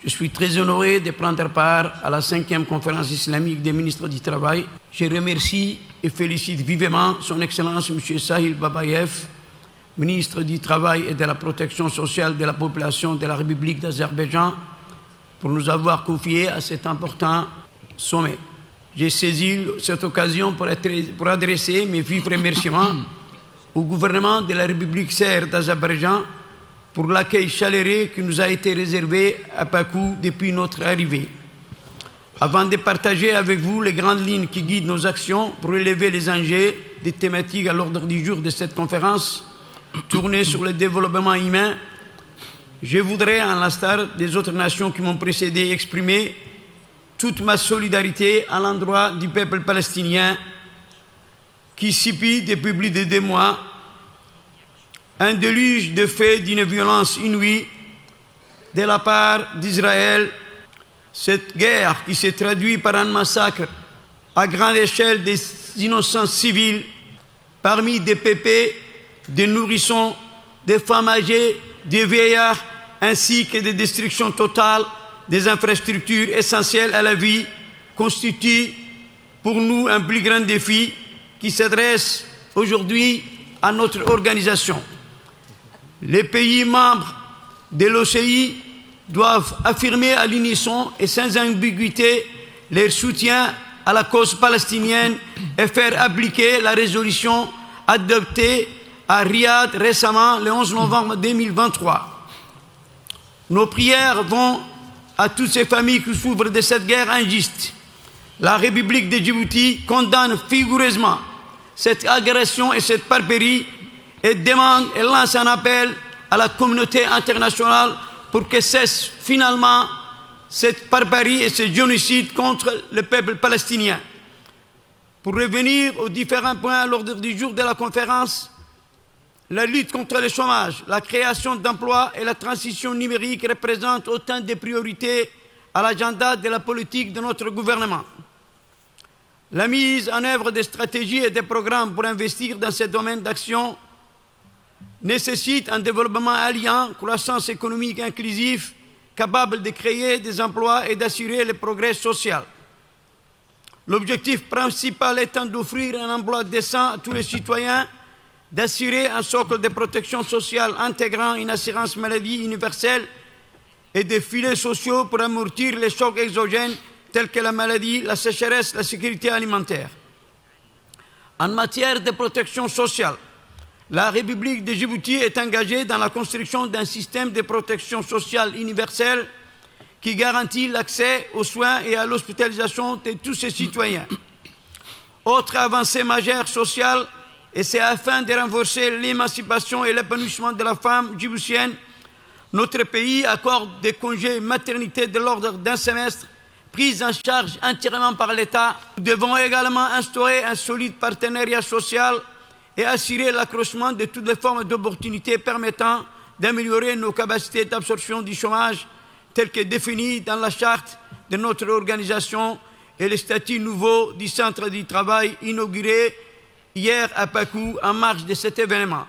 Je suis très honoré de prendre part à la 5e conférence islamique des ministres du Travail. Je remercie et félicite vivement Son Excellence M. Sahil Babayev, ministre du Travail et de la Protection sociale de la population de la République d'Azerbaïdjan, pour nous avoir confié à cet important sommet. J'ai saisi cette occasion pour adresser mes vifs remerciements au gouvernement de la République serbe d'Azerbaïdjan pour l'accueil chaleureux qui nous a été réservé à Bakou depuis notre arrivée. Avant de partager avec vous les grandes lignes qui guident nos actions pour relever les enjeux des thématiques à l'ordre du jour de cette conférence, tournée sur le développement humain, je voudrais, à l'instar des autres nations qui m'ont précédé, exprimer toute ma solidarité à l'endroit du peuple palestinien qui subit depuis plus de 2 mois un déluge de faits d'une violence inouïe de la part d'Israël. Cette guerre qui se traduit par un massacre à grande échelle des innocents civils, parmi des bébés, des nourrissons, des femmes âgées, des vieillards, ainsi que des destructions totales des infrastructures essentielles à la vie, constitue pour nous un plus grand défi qui s'adresse aujourd'hui à notre organisation. Les pays membres de l'OCI doivent affirmer à l'unisson et sans ambiguïté leur soutien à la cause palestinienne et faire appliquer la résolution adoptée à Riyad récemment, le 11 novembre 2023. Nos prières vont à toutes ces familles qui souffrent de cette guerre injuste. La République de Djibouti condamne vigoureusement cette agression et cette barbarie et demande et lance un appel à la communauté internationale pour que cesse finalement cette barbarie et ce génocide contre le peuple palestinien. Pour revenir aux différents points à l'ordre du jour de la conférence, la lutte contre le chômage, la création d'emplois et la transition numérique représentent autant de priorités à l'agenda de la politique de notre gouvernement. La mise en œuvre des stratégies et des programmes pour investir dans ces domaines d'action nécessite un développement alliant croissance économique inclusive, capable de créer des emplois et d'assurer le progrès social. L'objectif principal étant d'offrir un emploi décent à tous les citoyens, d'assurer un socle de protection sociale intégrant une assurance maladie universelle et des filets sociaux pour amortir les chocs exogènes tels que la maladie, la sécheresse, la sécurité alimentaire. En matière de protection sociale, la République de Djibouti est engagée dans la construction d'un système de protection sociale universelle qui garantit l'accès aux soins et à l'hospitalisation de tous ses citoyens. Autre avancée majeure sociale, et c'est afin de renforcer l'émancipation et l'épanouissement de la femme djiboutienne, notre pays accorde des congés maternité de l'ordre d'un semestre pris en charge entièrement par l'État. Nous devons également instaurer un solide partenariat social et assurer l'accroissement de toutes les formes d'opportunités permettant d'améliorer nos capacités d'absorption du chômage telles que définies dans la charte de notre organisation et le statut nouveau du centre du travail inauguré hier à Bakou en marge de cet événement.